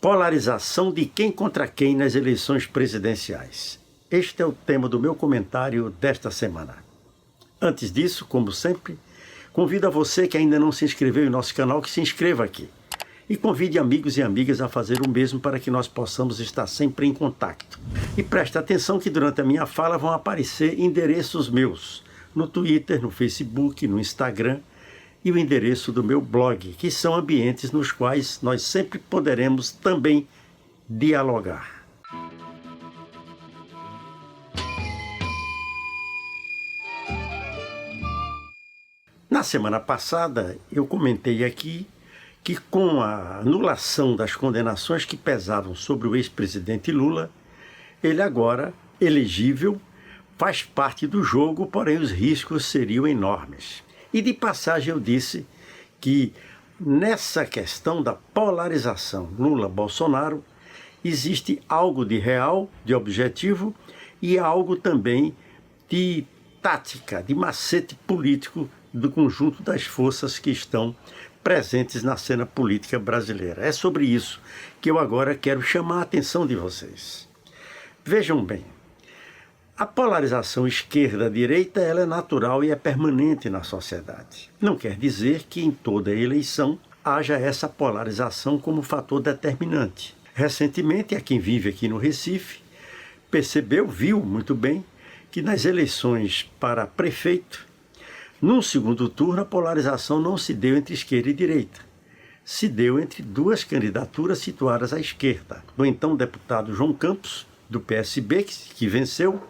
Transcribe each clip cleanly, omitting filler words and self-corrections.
Polarização de quem contra quem nas eleições presidenciais. Este é o tema do meu comentário desta semana. Antes disso, como sempre, convido a você que ainda não se inscreveu em nosso canal que se inscreva aqui. E convide amigos e amigas a fazer o mesmo para que nós possamos estar sempre em contato. E preste atenção que durante a minha fala vão aparecer endereços meus no Twitter, no Facebook, no Instagram e o endereço do meu blog, que são ambientes nos quais nós sempre poderemos também dialogar. Na semana passada, eu comentei aqui que com a anulação das condenações que pesavam sobre o ex-presidente Lula, ele agora, elegível, faz parte do jogo, porém os riscos seriam enormes. E de passagem eu disse que nessa questão da polarização Lula-Bolsonaro existe algo de real, de objetivo e algo também de tática, de macete político do conjunto das forças que estão presentes na cena política brasileira. É sobre isso que eu agora quero chamar a atenção de vocês. Vejam bem, a polarização esquerda-direita ela é natural e é permanente na sociedade. Não quer dizer que em toda eleição haja essa polarização como fator determinante. Recentemente, quem vive aqui no Recife viu muito bem que nas eleições para prefeito, num segundo turno, a polarização não se deu entre esquerda e direita. Se deu entre duas candidaturas situadas à esquerda, do então deputado João Campos, do PSB, que venceu,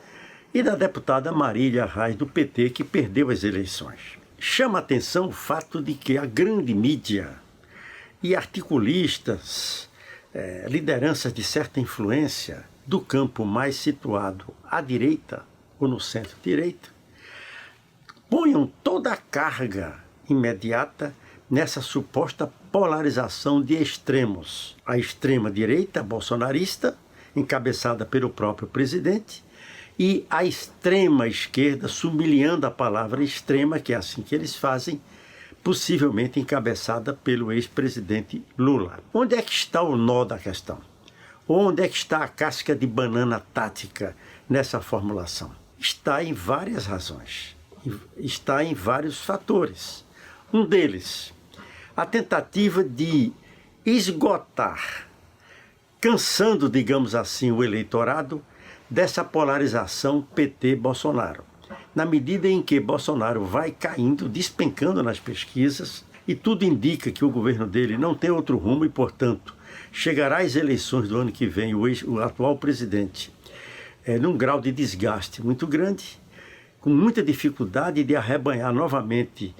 e da deputada Marília Reis, do PT, que perdeu as eleições. Chama a atenção o fato de que a grande mídia e articulistas, lideranças de certa influência do campo mais situado à direita ou no centro-direita, ponham toda a carga imediata nessa suposta polarização de extremos. A extrema-direita bolsonarista, encabeçada pelo próprio presidente, e a extrema-esquerda, sublinhando a palavra extrema, que é assim que eles fazem, possivelmente encabeçada pelo ex-presidente Lula. Onde é que está o nó da questão? Onde é que está a casca de banana tática nessa formulação? Está em várias razões. Está em vários fatores. Um deles, a tentativa de esgotar, cansando, digamos assim, o eleitorado dessa polarização PT-Bolsonaro. Na medida em que Bolsonaro vai caindo, despencando nas pesquisas, e tudo indica que o governo dele não tem outro rumo e, portanto, chegará às eleições do ano que vem o atual presidente num grau de desgaste muito grande, com muita dificuldade de arrebanhar novamente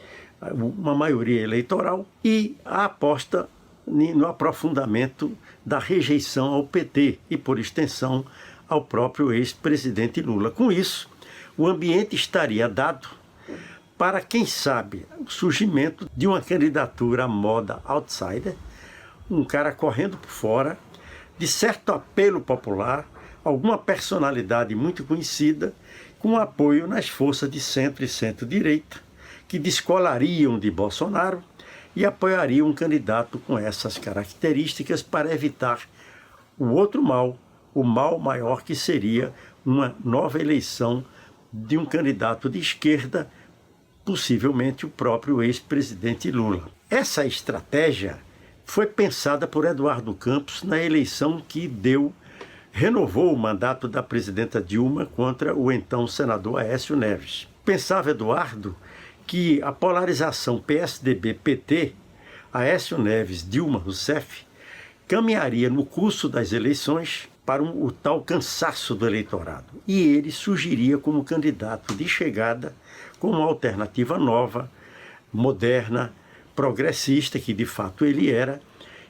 uma maioria eleitoral e a aposta no aprofundamento da rejeição ao PT e, por extensão, ao próprio ex-presidente Lula. Com isso, o ambiente estaria dado para, quem sabe, o surgimento de uma candidatura à moda outsider, um cara correndo por fora, de certo apelo popular, alguma personalidade muito conhecida, com apoio nas forças de centro e centro-direita, que descolariam de Bolsonaro e apoiariam um candidato com essas características para evitar o outro mal, o mal maior que seria uma nova eleição de um candidato de esquerda, possivelmente o próprio ex-presidente Lula. Essa estratégia foi pensada por Eduardo Campos na eleição que renovou o mandato da presidenta Dilma contra o então senador Aécio Neves. Pensava Eduardo que a polarização PSDB-PT, Aécio Neves, Dilma Rousseff, caminharia no curso das eleições para o tal cansaço do eleitorado. E ele surgiria como candidato de chegada, com uma alternativa nova, moderna, progressista, que de fato ele era,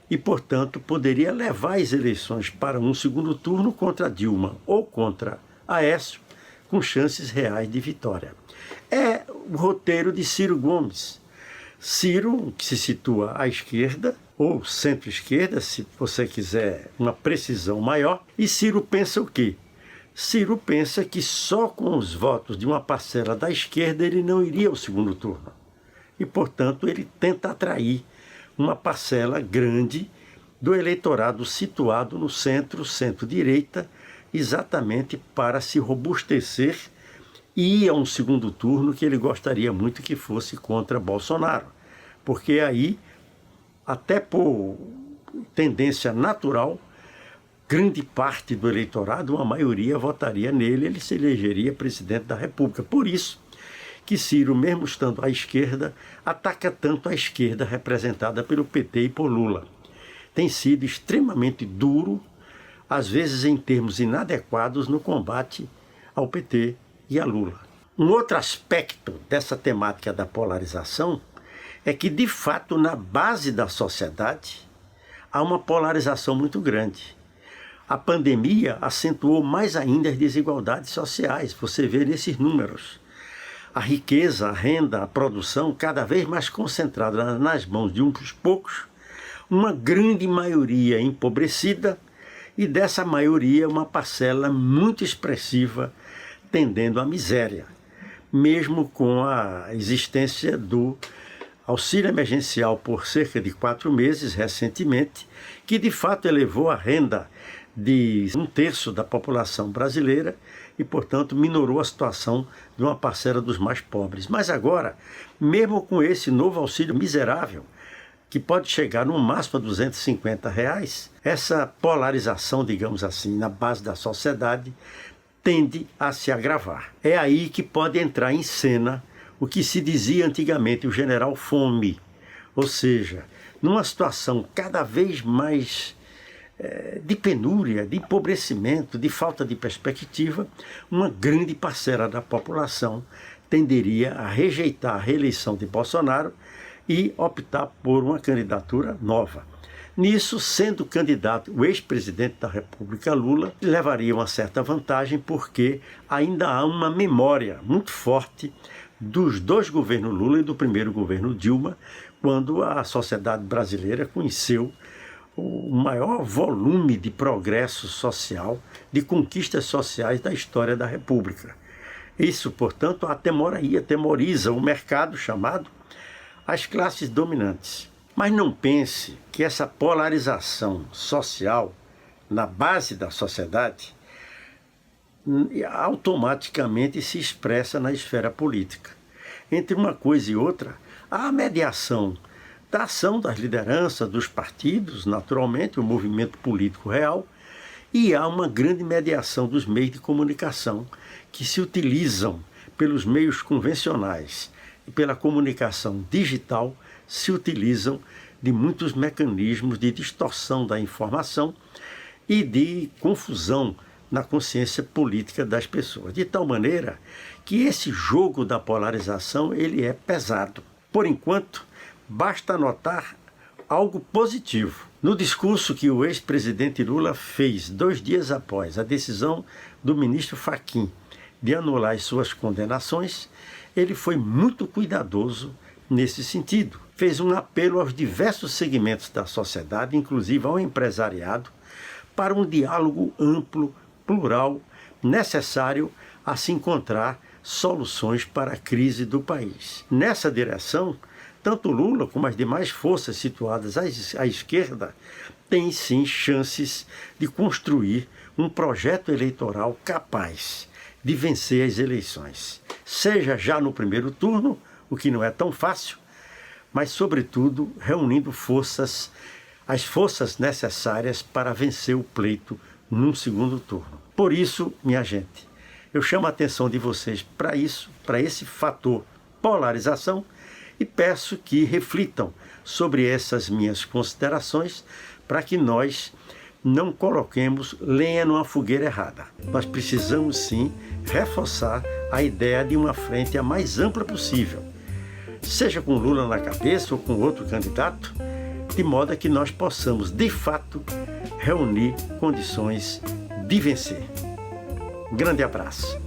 e, portanto, poderia levar as eleições para um segundo turno contra Dilma ou contra Aécio, com chances reais de vitória. É o roteiro de Ciro Gomes. Ciro, que se situa à esquerda, ou centro-esquerda, se você quiser uma precisão maior, e Ciro pensa o quê? Ciro pensa que só com os votos de uma parcela da esquerda ele não iria ao segundo turno. E, portanto, ele tenta atrair uma parcela grande do eleitorado situado no centro-direita, exatamente para se robustecer e ir a um segundo turno que ele gostaria muito que fosse contra Bolsonaro. Porque aí, até por tendência natural, grande parte do eleitorado, uma maioria, votaria nele, ele se elegeria presidente da República. Por isso que Ciro, mesmo estando à esquerda, ataca tanto a esquerda representada pelo PT e por Lula. Tem sido extremamente duro, às vezes em termos inadequados, no combate ao PT e a Lula. Um outro aspecto dessa temática da polarização é que, de fato, na base da sociedade, há uma polarização muito grande. A pandemia acentuou mais ainda as desigualdades sociais, você vê nesses números. A riqueza, a renda, a produção cada vez mais concentrada nas mãos de uns poucos, uma grande maioria empobrecida e dessa maioria uma parcela muito expressiva tendendo à miséria, mesmo com a existência do auxílio emergencial por cerca de 4 meses recentemente, que de fato elevou a renda de 1/3 da população brasileira e, portanto, minorou a situação de uma parcela dos mais pobres. Mas agora, mesmo com esse novo auxílio miserável, que pode chegar no máximo a R$250, essa polarização, digamos assim, na base da sociedade, tende a se agravar. É aí que pode entrar em cena o que se dizia antigamente o general Fome, ou seja, numa situação cada vez mais de penúria, de empobrecimento, de falta de perspectiva, uma grande parcela da população tenderia a rejeitar a reeleição de Bolsonaro e optar por uma candidatura nova. Nisso, sendo candidato o ex-presidente da República, Lula, levaria uma certa vantagem porque ainda há uma memória muito forte dos 2 governos Lula e do primeiro governo Dilma, quando a sociedade brasileira conheceu o maior volume de progresso social, de conquistas sociais da história da República. Isso, portanto, atemoriza o mercado chamado as classes dominantes. Mas não pense que essa polarização social na base da sociedade automaticamente se expressa na esfera política. Entre uma coisa e outra, há a mediação da ação das lideranças, dos partidos, naturalmente, o movimento político real, e há uma grande mediação dos meios de comunicação que se utilizam pelos meios convencionais e pela comunicação digital, se utilizam de muitos mecanismos de distorção da informação e de confusão na consciência política das pessoas, de tal maneira que esse jogo da polarização ele é pesado. Por enquanto, basta notar algo positivo. No discurso que o ex-presidente Lula fez 2 dias após a decisão do ministro Fachin de anular as suas condenações, ele foi muito cuidadoso nesse sentido. Fez um apelo aos diversos segmentos da sociedade, inclusive ao empresariado, para um diálogo amplo, plural, necessário a se encontrar soluções para a crise do país. Nessa direção, tanto Lula como as demais forças situadas à esquerda têm sim chances de construir um projeto eleitoral capaz de vencer as eleições. Seja já no primeiro turno, o que não é tão fácil, mas sobretudo reunindo as forças necessárias para vencer o pleito num segundo turno. Por isso, minha gente, eu chamo a atenção de vocês para isso, para esse fator polarização, e peço que reflitam sobre essas minhas considerações para que nós não coloquemos lenha numa fogueira errada. Nós precisamos sim reforçar a ideia de uma frente a mais ampla possível, seja com Lula na cabeça ou com outro candidato, de modo a que nós possamos, de fato, reunir condições de vencer. Um grande abraço.